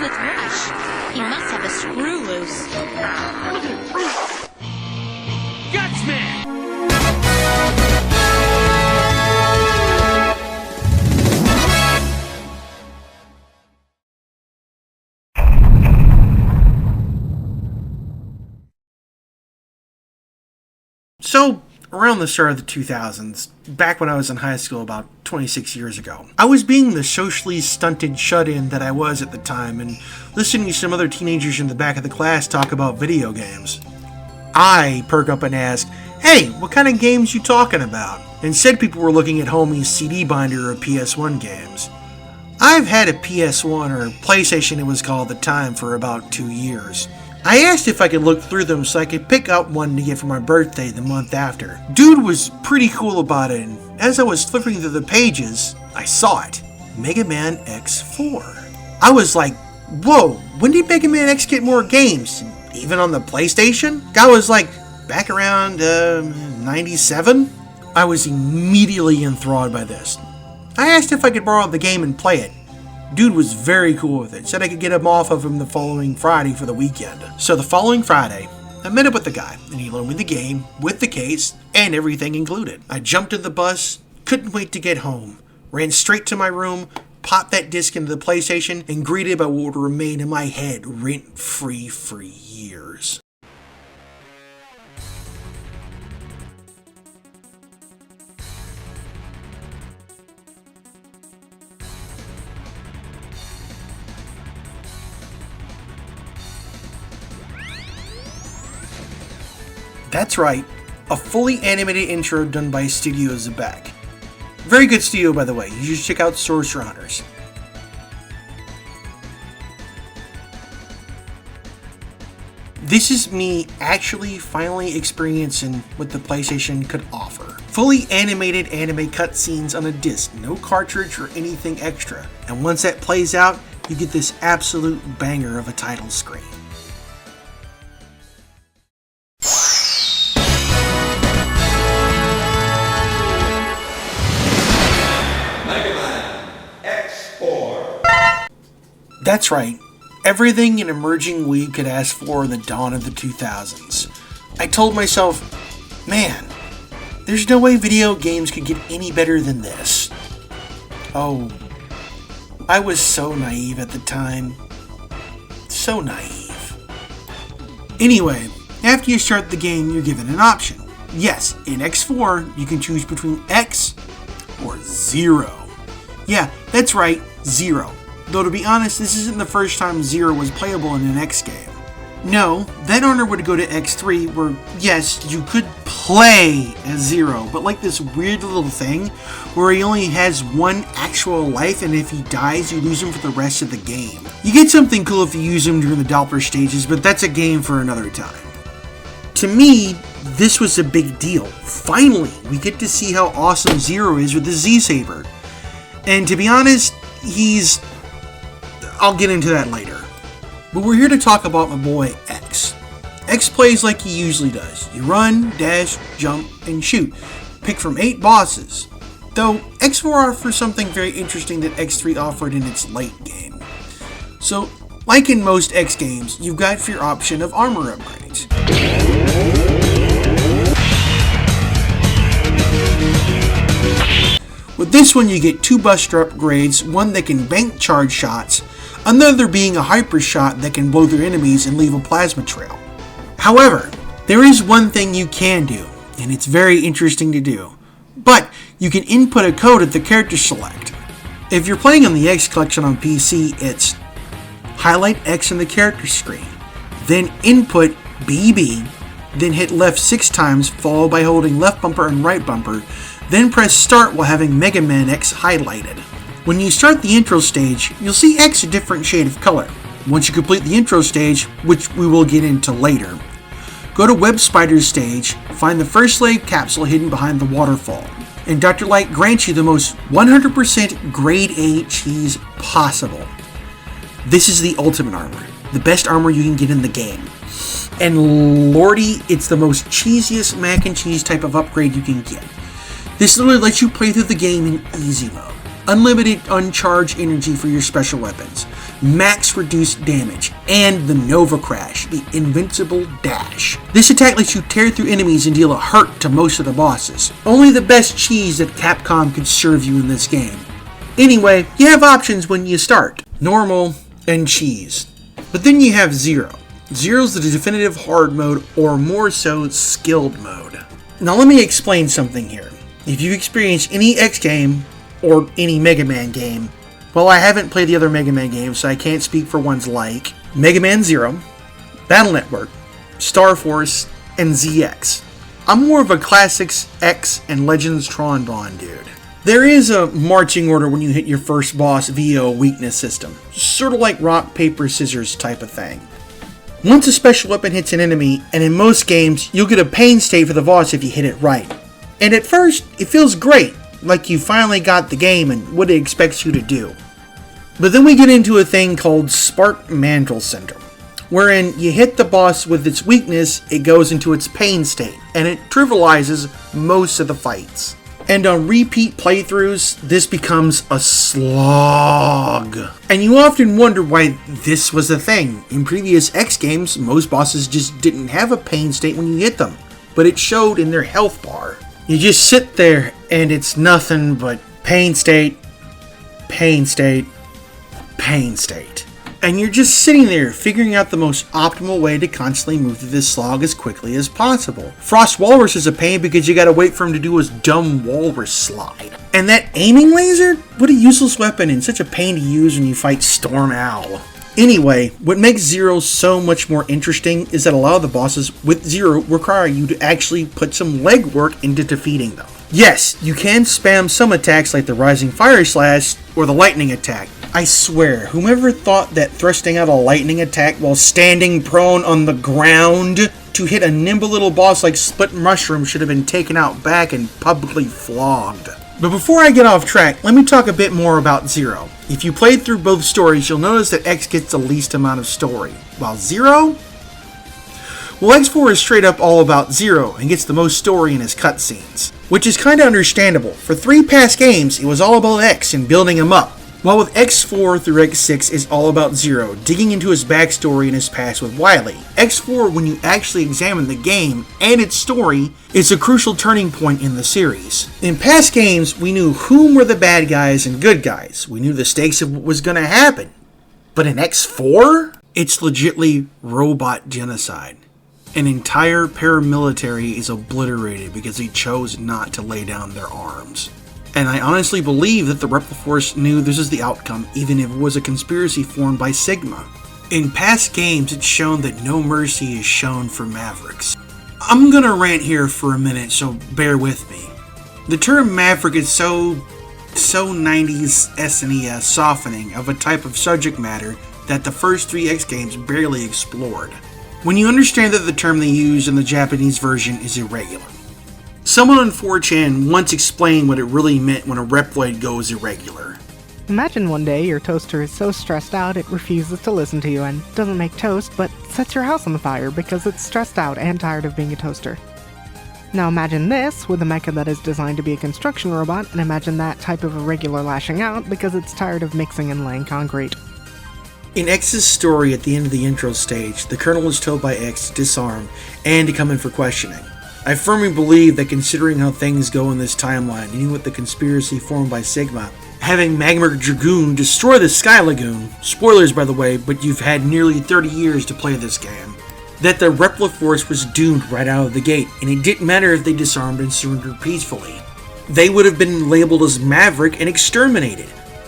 with Rush? He must have a screw loose. Gutsman! So, around the start of the 2000s, back when I was in high school about 26 years ago, I was being the socially stunted shut-in that I was at the time and listening to some other teenagers in the back of the class talk about video games. I perk up and ask, "Hey, what kind of games you talking about?" Instead, people were looking at homie's CD binder of PS1 games. I've had a PS1, or PlayStation it was called at the time, for about 2 years. I asked if I could look through them so I could pick out one to get for my birthday the month after. Dude was pretty cool about it, and as I was flipping through the pages, I saw it. Mega Man X4. I was like, whoa, when did Mega Man X get more games? Even on the PlayStation? Guy was like, back around 97? I was immediately enthralled by this. I asked if I could borrow the game and play it. Dude was very cool with it, said I could get him off of him the following Friday for the weekend. So the following Friday, I met up with the guy, and he loaned me the game, with the case, and everything included. I jumped in the bus, couldn't wait to get home, ran straight to my room, popped that disc into the PlayStation, and greeted by what would remain in my head rent-free for years. That's right, a fully animated intro done by Studio Zabek. Very good studio, by the way. You should check out Sorcerer Hunters. This is me actually finally experiencing what the PlayStation could offer. Fully animated anime cutscenes on a disc, no cartridge or anything extra. And once that plays out, you get this absolute banger of a title screen. That's right, everything an emerging Wii could ask for in the dawn of the 2000s. I told myself, man, there's no way video games could get any better than this. Oh, I was so naive at the time. So naive. Anyway, after you start the game, you're given an option. Yes, in X4, you can choose between X or 0. Yeah, that's right, 0. Though to be honest, this isn't the first time 0 was playable in an X game. No, that honor would go to X3, where yes, you could play as 0, but like this weird little thing where he only has one actual life, and if he dies, you lose him for the rest of the game. You get something cool if you use him during the Doppler stages, but that's a game for another time. To me, this was a big deal. Finally, we get to see how awesome 0 is with the Z-Saber. And to be honest, I'll get into that later. But we're here to talk about my boy X. X plays like he usually does. You run, dash, jump, and shoot. Pick from 8 bosses. Though X4 offers something very interesting that X3 offered in its late game. So, like in most X games, you've got your option of armor upgrades. With this one you get 2 buster upgrades, one that can bank charge shots, another being a hyper shot that can blow through enemies and leave a plasma trail. However, there is one thing you can do, and it's very interesting to do. But you can input a code at the character select. If you're playing on the X collection on PC, it's highlight X in the character screen, then input BB, then hit left 6 times, followed by holding left bumper and right bumper, then press start while having Mega Man X highlighted. When you start the intro stage, you'll see X a different shade of color. Once you complete the intro stage, which we will get into later, go to Web Spider's stage, find the first leg capsule hidden behind the waterfall, and Dr. Light grants you the most 100% grade A cheese possible. This is the ultimate armor, the best armor you can get in the game. And lordy, it's the most cheesiest mac and cheese type of upgrade you can get. This literally lets you play through the game in easy mode. unlimited uncharged energy for your special weapons, max reduced damage, and the Nova Crash, the invincible dash. This attack lets you tear through enemies and deal a hurt to most of the bosses. Only the best cheese that Capcom could serve you in this game. Anyway, you have options when you start. Normal and cheese. But then you have Zero. Zero's the definitive hard mode, or more so, skilled mode. Now let me explain something here. If you've experienced any X game, or any Mega Man game, well, I haven't played the other Mega Man games, so I can't speak for ones like Mega Man Zero, Battle Network, Star Force, and ZX. I'm more of a Classics X and Legends Tron Bond dude. There is a marching order when you hit your first boss via a weakness system, sort of like rock, paper, scissors type of thing. Once a special weapon hits an enemy, and in most games, you'll get a pain state for the boss if you hit it right. And at first, it feels great, like you finally got the game and what it expects you to do. But then we get into a thing called Spark Mantle Syndrome, wherein you hit the boss with its weakness, it goes into its pain state, and it trivializes most of the fights. And on repeat playthroughs, this becomes a slog. And you often wonder why this was a thing. In previous X games, most bosses just didn't have a pain state when you hit them, but it showed in their health bar. You just sit there and it's nothing but pain state, pain state, pain state. And you're just sitting there figuring out the most optimal way to constantly move through this slog as quickly as possible. Frost Walrus is a pain because you gotta wait for him to do his dumb walrus slide. And that aiming laser? What a useless weapon and such a pain to use when you fight Storm Owl. Anyway, what makes Zero so much more interesting is that a lot of the bosses with Zero require you to actually put some legwork into defeating them. Yes, you can spam some attacks like the Rising Fire Slash or the Lightning Attack. I swear, whomever thought that thrusting out a lightning attack while standing prone on the ground to hit a nimble little boss like Split Mushroom should have been taken out back and publicly flogged. But before I get off track, let me talk a bit more about Zero. If you played through both stories, you'll notice that X gets the least amount of story, while Zero? Well, X4 is straight up all about Zero and gets the most story in his cutscenes. Which is kinda understandable. For 3 past games, it was all about X and building him up. While with X4 through X6 is all about Zero, digging into his backstory and his past with Wily. X4, when you actually examine the game and its story, is a crucial turning point in the series. In past games, we knew whom were the bad guys and good guys. We knew the stakes of what was going to happen. But in X4, it's legitly robot genocide. An entire paramilitary is obliterated because they chose not to lay down their arms. And I honestly believe that the Repliforce knew this is the outcome, even if it was a conspiracy formed by Sigma. In past games, it's shown that no mercy is shown for Mavericks. I'm gonna rant here for a minute, so bear with me. The term Maverick is so 90s SNES softening of a type of subject matter that the first 3 X games barely explored. When you understand that the term they use in the Japanese version is irregular. Someone on 4chan once explained what it really meant when a Reploid goes irregular. Imagine one day your toaster is so stressed out it refuses to listen to you and doesn't make toast, but sets your house on fire because it's stressed out and tired of being a toaster. Now imagine this with a mecha that is designed to be a construction robot, and imagine that type of irregular lashing out because it's tired of mixing and laying concrete. In X's story at the end of the intro stage, the Colonel is told by X to disarm and to come in for questioning. I firmly believe that considering how things go in this timeline, even with the conspiracy formed by Sigma, having Magma Dragoon destroy the Sky Lagoon, spoilers by the way, but you've had nearly 30 years to play this game, that the Repliforce was doomed right out of the gate, and it didn't matter if they disarmed and surrendered peacefully. They would have been labeled as Maverick and exterminated.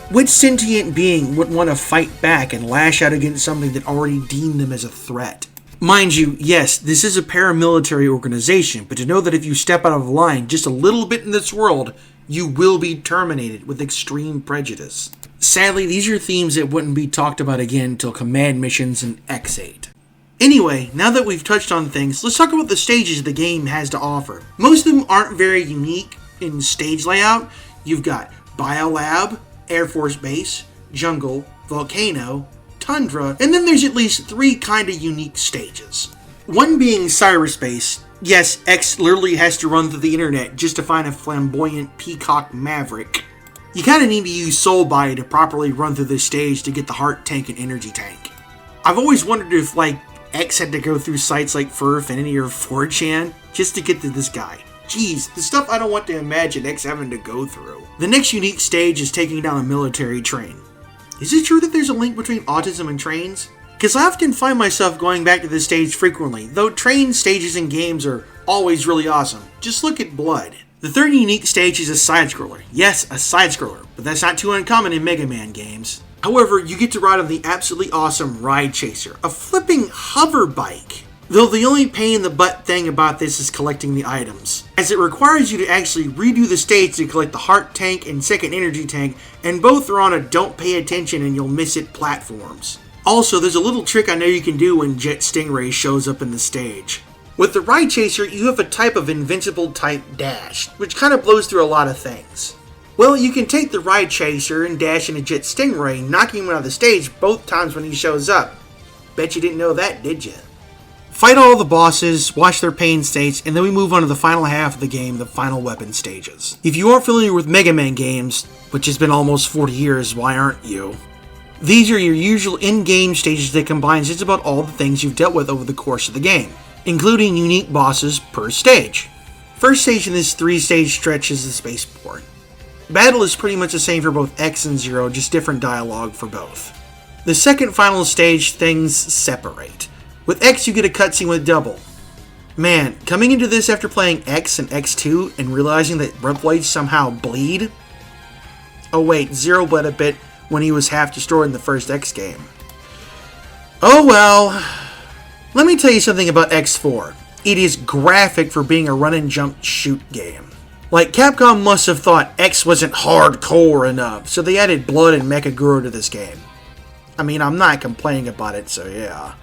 Which sentient being would want to fight back and lash out against something that already deemed them as a threat? Mind you, yes, this is a paramilitary organization, but to know that if you step out of line just a little bit in this world, you will be terminated with extreme prejudice. Sadly, these are themes that wouldn't be talked about again until command missions in X8. Anyway, now that we've touched on things, let's talk about the stages the game has to offer. Most of them aren't very unique in stage layout. You've got Biolab, Air Force Base, Jungle, Volcano, Tundra, and then there's at least 3 kinda unique stages. One being Cyberspace. Yes, X literally has to run through the internet just to find a flamboyant peacock maverick. You kind of need to use Soul Body to properly run through this stage to get the Heart Tank and Energy Tank. I've always wondered if, like, X had to go through sites like Fur Affinity or 4chan just to get to this guy. Jeez, the stuff I don't want to imagine X having to go through. The next unique stage is taking down a military train. Is it true that there's a link between autism and trains? Because I often find myself going back to this stage frequently, though train stages in games are always really awesome. Just look at Blood. The third unique stage is a side-scroller. Yes, a side-scroller, but that's not too uncommon in Mega Man games. However, you get to ride on the absolutely awesome Ride Chaser, a flipping hover bike. Though the only pain in the butt thing about this is collecting the items, as it requires you to actually redo the stage to collect the Heart Tank and Second Energy Tank, and both are on a don't pay attention and you'll miss it platforms. Also, there's a little trick I know you can do when Jet Stingray shows up in the stage. With the Ride Chaser, you have a type of invincible type dash, which kind of blows through a lot of things. Well, you can take the Ride Chaser and dash into Jet Stingray, knocking him out of the stage both times when he shows up. Bet you didn't know that, did you? Fight all the bosses, watch their pain states, and then we move on to the final half of the game, the final weapon stages. If you aren't familiar with Mega Man games, which has been almost 40 years, why aren't you? These are your usual in-game stages that combines just about all the things you've dealt with over the course of the game, including unique bosses per stage. First stage in this 3-stage stretch is the spaceport. Battle is pretty much the same for both X and Zero, just different dialogue for both. The second final stage, things separate. With X, you get a cutscene with Double. Man, coming into this after playing X and X2 and realizing that Reploids somehow bleed? Oh wait, Zero bled a bit when he was half destroyed in the first X game. Oh well. Let me tell you something about X4. It is graphic for being a run and jump shoot game. Like, Capcom must have thought X wasn't hardcore enough, so they added Blood and Mechaguro to this game. I mean, I'm not complaining about it, so yeah.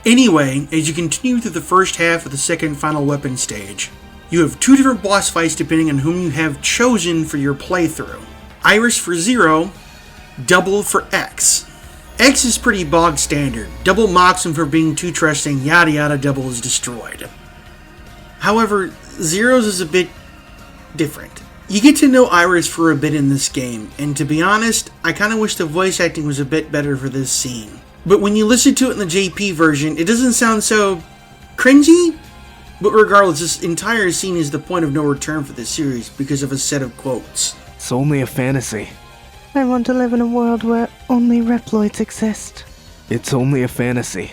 Anyway, as you continue through the first half of the second final weapon stage, you have 2 different boss fights depending on whom you have chosen for your playthrough. Iris for Zero, Double for X. X is pretty bog standard. Double mocks him for being too trusting, yada yada, Double is destroyed. However, Zero's is a bit different. You get to know Iris for a bit in this game, and to be honest, I kinda wish the voice acting was a bit better for this scene. But when you listen to it in the JP version, it doesn't sound so cringy. But regardless, this entire scene is the point of no return for this series because of a set of quotes. It's only a fantasy. I want to live in a world where only Reploids exist. It's only a fantasy.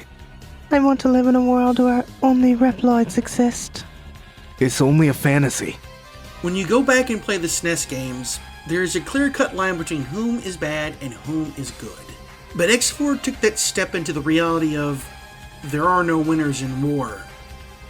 I want to live in a world where only Reploids exist. It's only a fantasy. When you go back and play the SNES games, there is a clear-cut line between whom is bad and whom is good. But X4 took that step into the reality of there are no winners in war,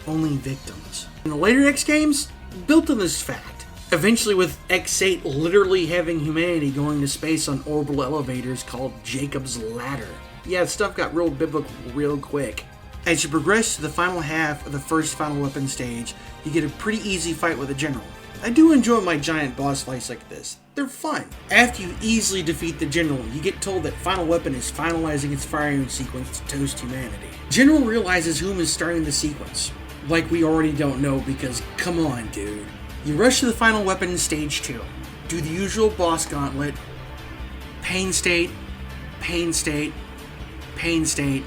only victims. In the later X games, built on this fact, eventually with X8 literally having humanity going to space on orbital elevators called Jacob's Ladder. Yeah, stuff got real biblical real quick. As you progress to the final half of the first final weapon stage, you get a pretty easy fight with a general. I do enjoy my giant boss fights like this. They're fun. After you easily defeat the General, you get told that Final Weapon is finalizing its firing sequence to toast humanity. General realizes whom is starting the sequence. Like we already don't know because, come on dude. You rush to the Final Weapon in Stage 2. Do the usual boss gauntlet. Pain state, pain state, pain state,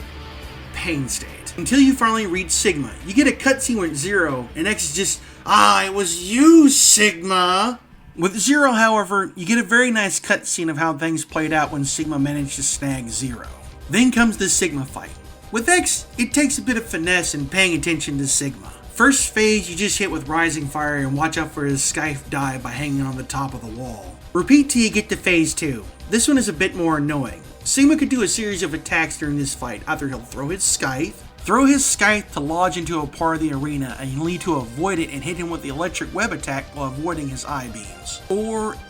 pain state. Until you finally reach Sigma. You get a cutscene with Zero, and X is just, it was you, Sigma! With Zero, however, you get a very nice cutscene of how things played out when Sigma managed to snag Zero. Then comes the Sigma fight. With X, it takes a bit of finesse and paying attention to Sigma. First phase, you just hit with Rising Fire and watch out for his Scythe dive by hanging on the top of the wall. Repeat till you get to phase 2. This one is a bit more annoying. Sigma could do a series of attacks during this fight. Either he'll throw his Scythe to lodge into a part of the arena and you'll need to avoid it and hit him with the electric web attack while avoiding his I-beams.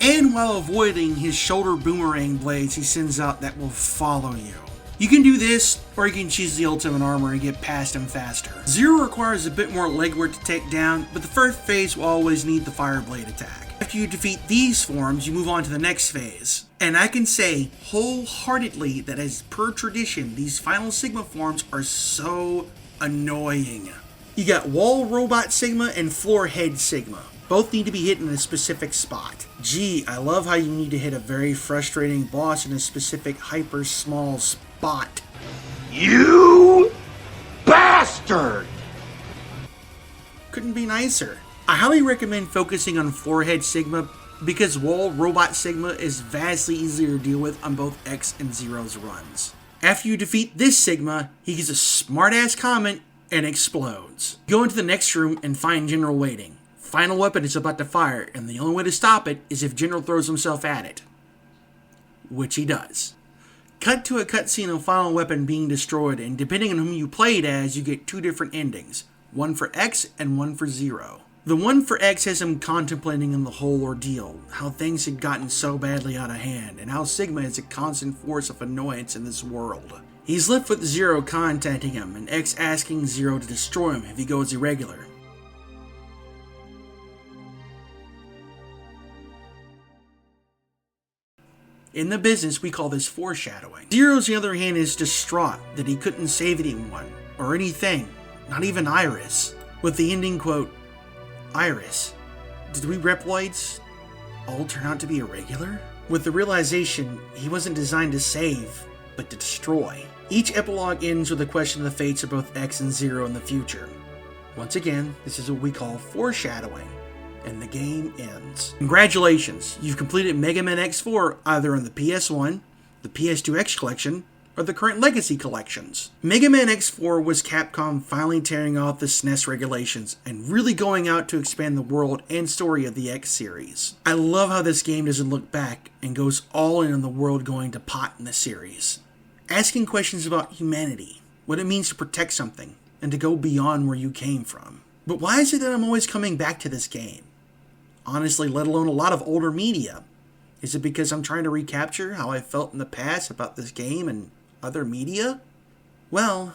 And while avoiding his shoulder boomerang blades he sends out that will follow you. You can do this, or you can choose the ultimate armor and get past him faster. Zero requires a bit more legwork to take down, but the first phase will always need the fire blade attack. After you defeat these forms, you move on to the next phase. And I can say wholeheartedly that as per tradition, these final Sigma forms are so annoying. You got Wall Robot Sigma and Floor Head Sigma. Both need to be hit in a specific spot. Gee, I love how you need to hit a very frustrating boss in a specific hyper small spot. You bastard! Couldn't be nicer. I highly recommend focusing on Floor Head Sigma because Wall Robot Sigma is vastly easier to deal with on both X and Zero's runs. After you defeat this Sigma, he gives a smart-ass comment and explodes. Go into the next room and find General waiting. Final weapon is about to fire, and the only way to stop it is if General throws himself at it. Which he does. Cut to a cutscene of Final Weapon being destroyed, and depending on whom you played as, you get two different endings. One for X and one for Zero. The one for X has him contemplating on the whole ordeal, how things had gotten so badly out of hand, and how Sigma is a constant force of annoyance in this world. He's left with Zero contacting him, and X asking Zero to destroy him if he goes irregular. In the business, we call this foreshadowing. Zero's, on the other hand, is distraught that he couldn't save anyone, or anything, not even Iris, with the ending quote, "Iris, did we Reploids all turn out to be irregular?" With the realization he wasn't designed to save, but to destroy. Each epilogue ends with a question of the fates of both X and Zero in the future. Once again, this is what we call foreshadowing, and the game ends. Congratulations, you've completed Mega Man X4 either on the PS1, the PS2X collection, or the current Legacy collections. Mega Man X4 was Capcom finally tearing off the SNES regulations and really going out to expand the world and story of the X series. I love how this game doesn't look back and goes all in on the world going to pot in the series. Asking questions about humanity, what it means to protect something, and to go beyond where you came from. But why is it that I'm always coming back to this game? Honestly, let alone a lot of older media. Is it because I'm trying to recapture how I felt in the past about this game and other media? Well,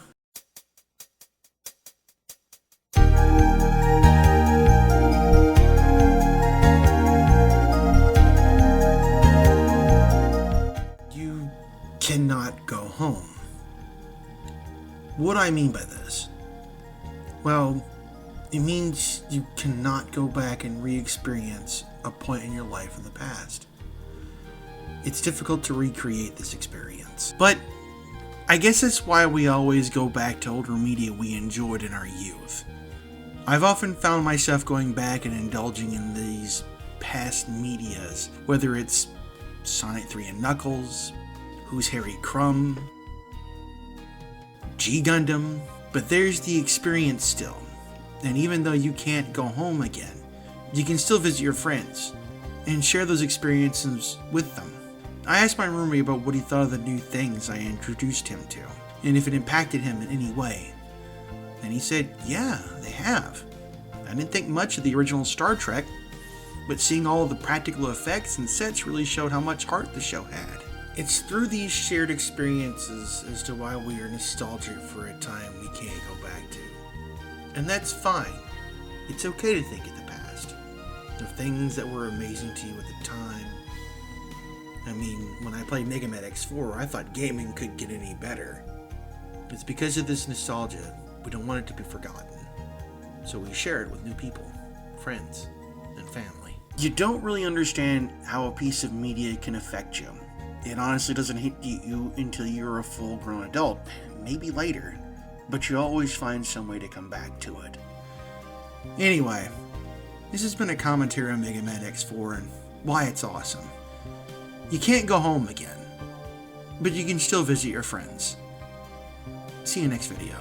you cannot go home. What do I mean by this? Well, it means you cannot go back and re-experience a point in your life in the past. It's difficult to recreate this experience. But I guess that's why we always go back to older media we enjoyed in our youth. I've often found myself going back and indulging in these past medias, whether it's Sonic 3 and Knuckles, Who's Harry Crumb, G Gundam, but there's the experience still. And even though you can't go home again, you can still visit your friends and share those experiences with them. I asked my roommate about what he thought of the new things I introduced him to, and if it impacted him in any way. And he said, yeah, they have. I didn't think much of the original Star Trek, but seeing all of the practical effects and sets really showed how much heart the show had. It's through these shared experiences as to why we are nostalgic for a time we can't go back to. And that's fine. It's okay to think of the past, of things that were amazing to you at the time. I mean, when I played Mega Man X4, I thought gaming could get any better. It's because of this nostalgia, we don't want it to be forgotten. So we share it with new people, friends, and family. You don't really understand how a piece of media can affect you. It honestly doesn't hit you until you're a full-grown adult, maybe later. But you always find some way to come back to it. Anyway, this has been a commentary on Mega Man X4 and why it's awesome. You can't go home again, but you can still visit your friends. See you next video.